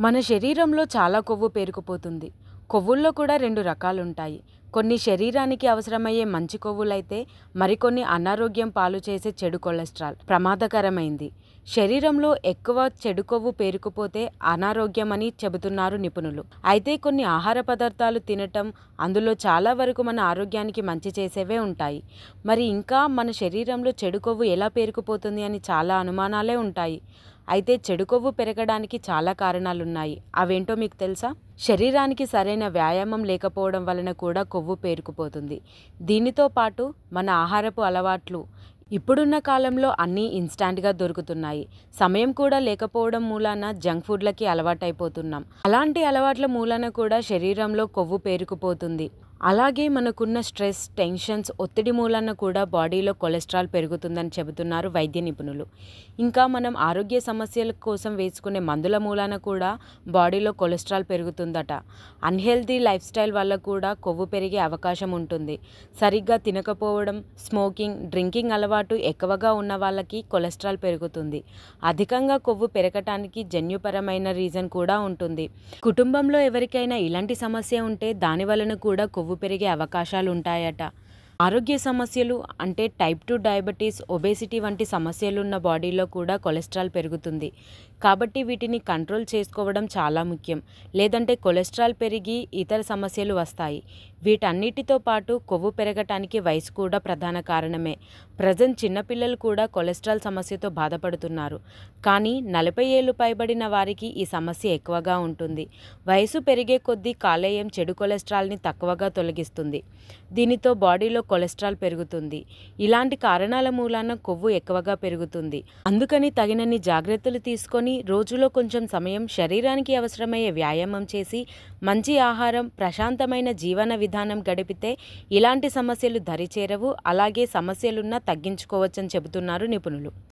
మన శరీరంలో చాలా కొవ్వు పేరుకుపోతుంది. కొవ్వుల్లో కూడా 2 రకాలుంటాయి. కొన్ని శరీరానికి అవసరమయ్యే మంచి కొవ్వులైతే, మరికొన్ని అనారోగ్యం పాలు చేసే చెడు కొలెస్ట్రాల్ ప్రమాదకరమైంది. శరీరంలో ఎక్కువ చెడు కొవ్వు పేరుకుపోతే అనారోగ్యమని చెబుతున్నారు నిపుణులు. అయితే కొన్ని ఆహార పదార్థాలు తినటం, అందులో చాలా వరకు మన ఆరోగ్యానికి మంచి చేసేవే ఉంటాయి. మరి ఇంకా మన శరీరంలో చెడు కొవ్వు ఎలా పేరుకుపోతుంది అని చాలా అనుమానాలే ఉంటాయి. అయితే చెడు కొవ్వు పెరగడానికి చాలా కారణాలున్నాయి. అవేంటో మీకు తెలుసా? శరీరానికి సరైన వ్యాయామం లేకపోవడం వలన కూడా కొవ్వు పేరుకుపోతుంది. దీనితో పాటు మన ఆహారపు అలవాట్లు. ఇప్పుడున్న కాలంలో అన్నీ ఇన్స్టాంట్గా దొరుకుతున్నాయి. సమయం కూడా లేకపోవడం మూలాన జంక్ ఫుడ్లకి అలవాటైపోతున్నాం. అలాంటి అలవాట్ల మూలాన కూడా శరీరంలో కొవ్వు పేరుకుపోతుంది. అలాగే మనకున్న స్ట్రెస్, టెన్షన్స్, ఒత్తిడి మూలాన కూడా బాడీలో కొలెస్ట్రాల్ పెరుగుతుందని చెబుతున్నారు వైద్య నిపుణులు. ఇంకా మనం ఆరోగ్య సమస్యల కోసం వేసుకునే మందుల మూలాన కూడా బాడీలో కొలెస్ట్రాల్ పెరుగుతుందట. అన్హెల్దీ లైఫ్ స్టైల్ వల్ల కూడా కొవ్వు పెరిగే అవకాశం ఉంటుంది. సరిగ్గా తినకపోవడం, స్మోకింగ్, డ్రింకింగ్ అలవాటు ఎక్కువగా ఉన్న వాళ్ళకి కొలెస్ట్రాల్ పెరుగుతుంది. అధికంగా కొవ్వు పెరగటానికి జన్యుపరమైన రీజన్ కూడా ఉంటుంది. కుటుంబంలో ఎవరికైనా ఇలాంటి సమస్య ఉంటే దాని వలన కూడా కొవ్వు పెరిగే అవకాశాలు ఉంటాయట. ఆరోగ్య సమస్యలు అంటే టైప్ 2 డయాబెటీస్, ఒబేసిటీ వంటి సమస్యలున్న బాడీలో కూడా కొలెస్ట్రాల్ పెరుగుతుంది. కాబట్టి వీటిని కంట్రోల్ చేసుకోవడం చాలా ముఖ్యం. లేదంటే కొలెస్ట్రాల్ పెరిగి ఇతర సమస్యలు వస్తాయి. వీటన్నిటితో పాటు కొవ్వు పెరగటానికి వయసు కూడా ప్రధాన కారణమే. ప్రజెంట్ చిన్నపిల్లలు కూడా కొలెస్ట్రాల్ సమస్యతో బాధపడుతున్నారు. కానీ 40 ఏళ్లు పైబడిన వారికి ఈ సమస్య ఎక్కువగా ఉంటుంది. వయసు పెరిగే కొద్దీ కాలేయం చెడు కొలెస్ట్రాల్ని తక్కువగా తొలగిస్తుంది. దీనితో బాడీలో కొలెస్ట్రాల్ పెరుగుతుంది. ఇలాంటి కారణాల మూలాన కొవ్వు ఎక్కువగా పెరుగుతుంది. అందుకని తగినన్ని జాగ్రత్తలు తీసుకొని రోజులో కొంచెం సమయం శరీరానికి అవసరమయ్యే వ్యాయామం చేసి, మంచి ఆహారం, ప్రశాంతమైన జీవన విధానం గడిపితే ఇలాంటి సమస్యలు దరిచేరవు. అలాగే సమస్యలున్నా తగ్గించుకోవచ్చని చెబుతున్నారు నిపుణులు.